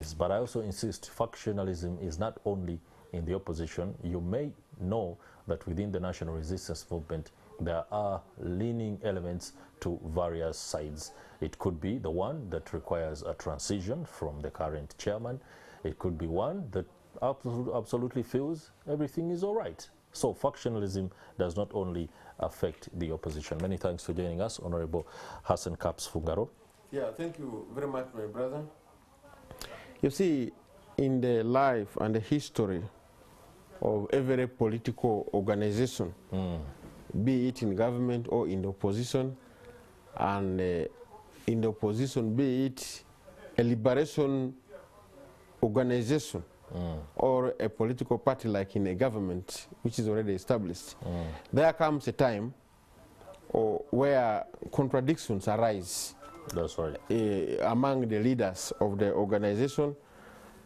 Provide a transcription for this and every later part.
lives. But I also insist factionalism is not only in the opposition. You may know that within the national resistance movement, there are leaning elements to various sides. It could be the one that requires a transition from the current chairman. It could be one that absolutely feels everything is all right. So factionalism does not only affect the opposition. Many thanks for joining us, Honorable Hassan Kaps Fungaro. Yeah, thank you very much, my brother. You see, in the life and the history of every political organization, be it in government or in the opposition, and in the opposition, be it a liberation organization or a political party like in a government which is already established, there comes a time where contradictions arise. That's right. Among the leaders of the organization,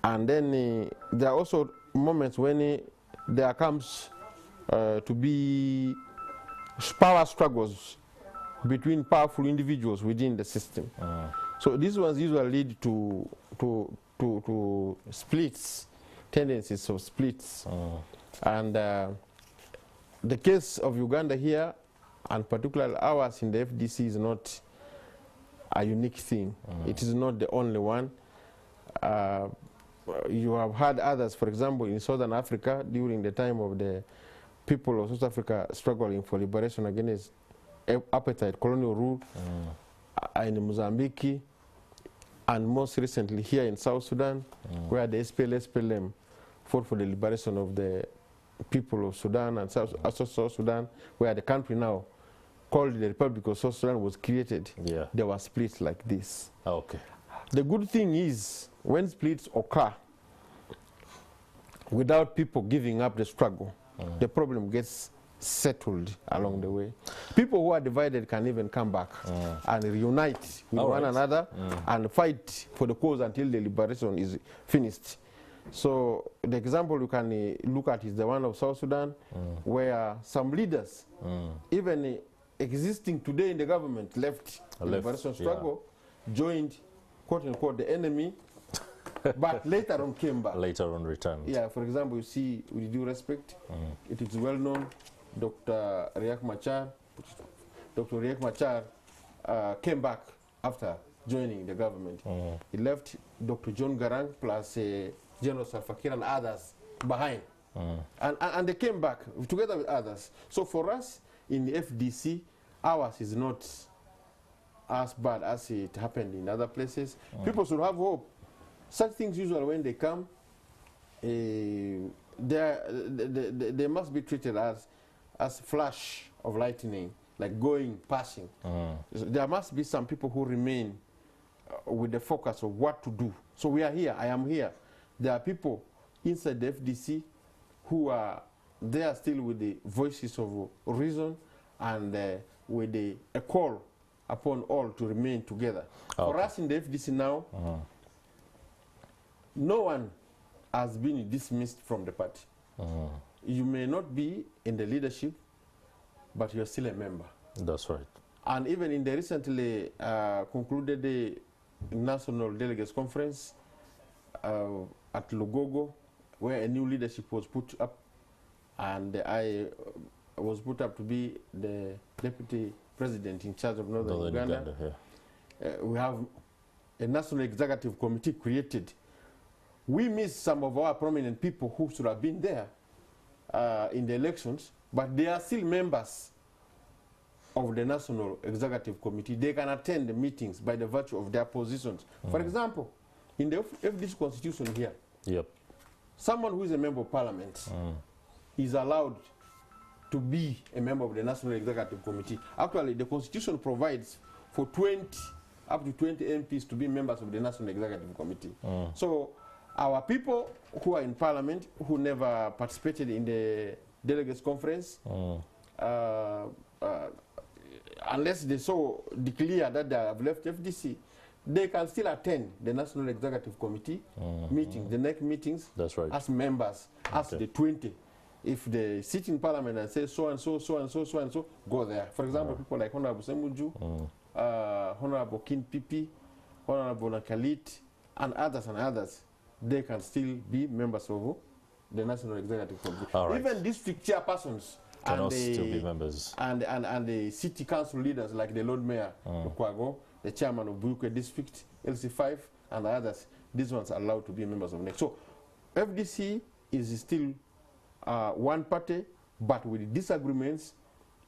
and then there are also moments when there comes to be power struggles between powerful individuals within the system. So these ones usually lead to splits, tendencies of splits. And the case of Uganda here, and particularly ours in the FDC, is not a unique thing. It is not the only one. You have had others, for example, in Southern Africa during the time of the people of South Africa struggling for liberation against apartheid colonial rule, in Mozambique, and most recently here in South Sudan, where the SPLM fought for the liberation of the people of Sudan and South Sudan, where the country now called the Republic of South Sudan was created. There were splits like this. Okay. The good thing is, when splits occur without people giving up the struggle, the problem gets settled along the way. People who are divided can even come back and reunite with one another and fight for the cause until the liberation is finished. So the example you can look at is the one of South Sudan, where some leaders, even existing today in the government, left the liberation struggle, joined, quote unquote, the enemy, but later on came back. Later on returned. Yeah, for example, you see, with due respect, it is well known, Dr. Riek Machar came back after joining the government. He left Dr. John Garang plus General Salva Kiir and others behind. And they came back together with others. So for us in the FDC, ours is not as bad as it happened in other places. People should have hope. Such things usually when they come, they must be treated as flash of lightning, like going, passing. There must be some people who remain with the focus of what to do. So we are here, I am here. There are people inside the FDC who are there still with the voices of reason and with a call upon all to remain together. For us in the FDC now, no one has been dismissed from the party. You may not be in the leadership, but you're still a member. That's right. And even in the recently concluded the National Delegates Conference at Lugogo, where a new leadership was put up, and I was put up to be the deputy president in charge of Northern Uganda. We have a National Executive Committee created. We missed some of our prominent people who should have been there in the elections, but they are still members of the National Executive Committee. They can attend the meetings by the virtue of their positions. For example, in the FDC constitution here, someone who is a member of parliament is allowed to be a member of the National Executive Committee. Actually, the constitution provides for up to 20 MPs to be members of the National Executive Committee. So our people who are in parliament, who never participated in the delegates conference, unless they so declare that they have left FDC, they can still attend the National Executive Committee meetings, the next meetings, as members, as the 20. If they sit in parliament and say so and so, so and so, so and so, go there. For example, people like Honorable Semuju, Honorable Kin Pipi, Honorable Nakalit, and others, they can still be members of the National Executive Committee. All right. Even district chairpersons Can and also the, still be members. and the city council leaders like the Lord Mayor Lukwago, the chairman of Buyukwe District, LC5, and the others, these ones are allowed to be members of NEC. So FDC is still one party, but with disagreements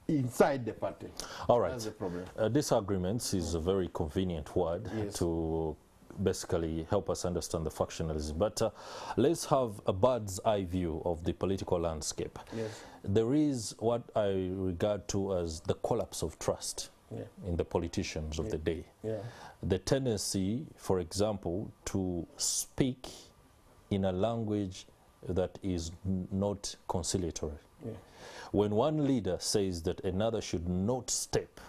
inside the party. All right. That's the problem. Disagreements is a very convenient word to basically help us understand the factionalism. But let's have a bird's eye view of the political landscape. Yes. There is what I regard to as the collapse of trust in the politicians of the day. Yeah. The tendency, for example, to speak in a language that is not conciliatory. Yeah. When one leader says that another should not step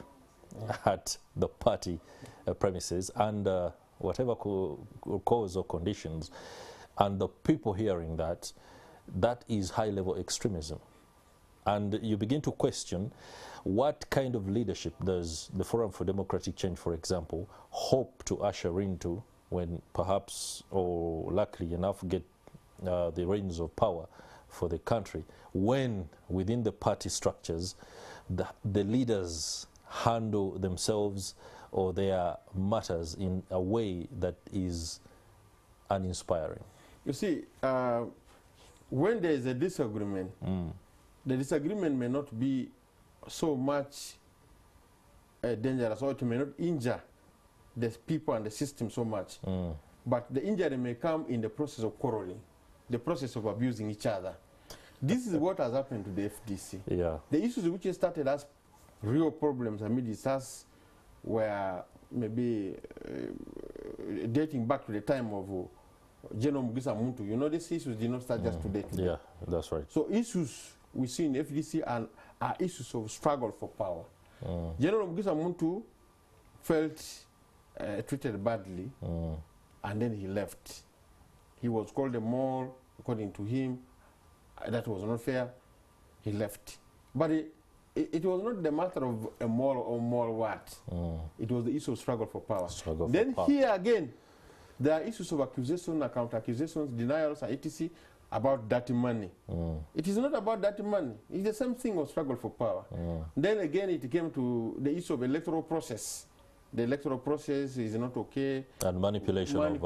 at the party premises under whatever cause or conditions, and the people hearing that, that is high-level extremism. And you begin to question what kind of leadership does the Forum for Democratic Change, for example, hope to usher into when perhaps, or luckily enough, get the reins of power for the country, when within the party structures, the leaders handle themselves or their matters in a way that is uninspiring. You see, when there is a disagreement, the disagreement may not be so much dangerous, or it may not injure the people and the system so much. But the injury may come in the process of quarreling, the process of abusing each other. This is what has happened to the FDC. Yeah. The issues which started as real problems amidst us were maybe dating back to the time of General Mugisa Muntu. You know, these issues did not start just today. Yeah, that's right. So issues we see in FDC are issues of struggle for power. General Mugisa Muntu felt treated badly, and then he left. He was called a mole, according to him. That was not fair. He left. But it was not the matter of a mole or mole what. It was the issue of struggle for power. Then here again, there are issues of accusation, counter-accusations, denials, etc. about dirty money. It is not about dirty money. It's the same thing of struggle for power. Then again, it came to the issue of electoral process. The electoral process is not okay. And manipulation of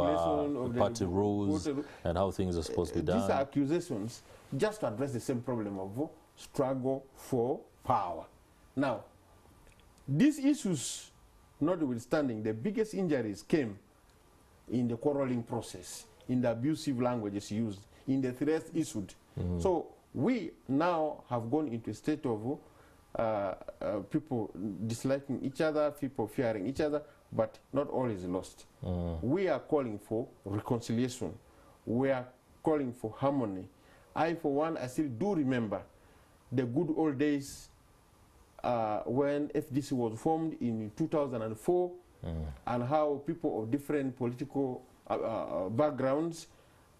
party rules and how things are supposed to be done. These are accusations just to address the same problem of struggle for power. Now, these issues notwithstanding, the biggest injuries came in the quarreling process, in the abusive languages used, in the threats issued. So we now have gone into a state of people disliking each other, people fearing each other, but not all is lost. We are calling for reconciliation. We are calling for harmony. I, for one, I still do remember the good old days when FDC was formed in 2004, and how people of different political backgrounds,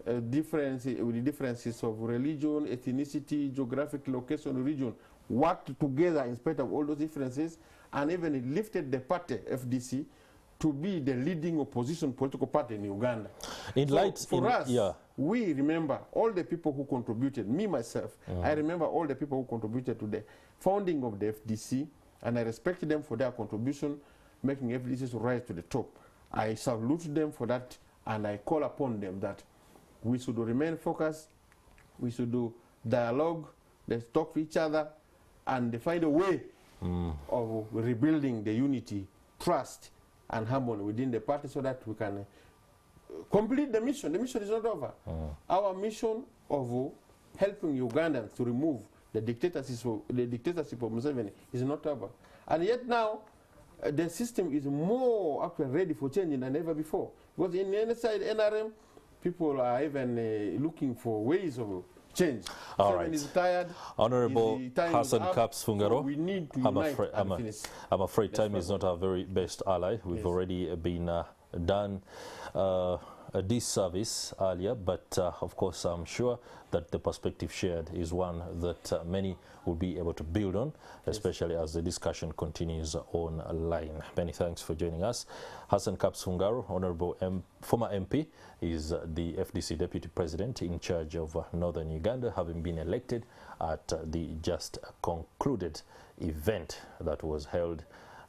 with the differences of religion, ethnicity, geographic location, region, worked together in spite of all those differences, and even it lifted the party, FDC, to be the leading opposition political party in Uganda. For us, we remember all the people who contributed, me, myself, I remember all the people who contributed to the founding of the FDC, and I respect them for their contribution, making FDC rise to the top. I salute them for that, and I call upon them that we should remain focused, we should do dialogue, let's talk to each other, and find a way of rebuilding the unity, trust, and harmony within the party so that we can complete the mission. The mission is not over. Our mission of helping Ugandans to remove the dictatorship of Museveni is not over. And yet now, the system is more actually ready for changing than ever before. Because in the side NRM, people are even looking for ways of change. All right. Is tired. Honorable Hassan Caps Fungaro, so we need to unite I'm afraid time is not our very best ally. We've already been done a disservice earlier, but of course I'm sure that the perspective shared is one that many will be able to build on, especially as the discussion continues online. Many thanks for joining us. Hassan Kapsungaro, Honorable former MP, is the FDC Deputy President in charge of Northern Uganda, having been elected at the just concluded event that was held,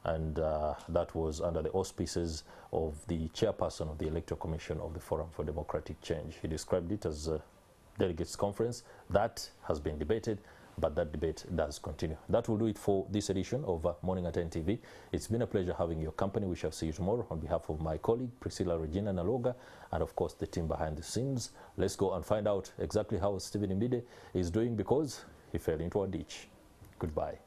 and that was under the auspices of the chairperson of the Electoral Commission of the Forum for Democratic Change. He described it as a delegates conference that has been debated, but that debate does continue. That will do it for this edition of Morning at 10 TV. It's been a pleasure having your company. We shall see you tomorrow. On behalf of my colleague, Priscilla Regina Naloga, and of course the team behind the scenes, let's go and find out exactly how Stephen Imbide is doing, because he fell into a ditch. Goodbye.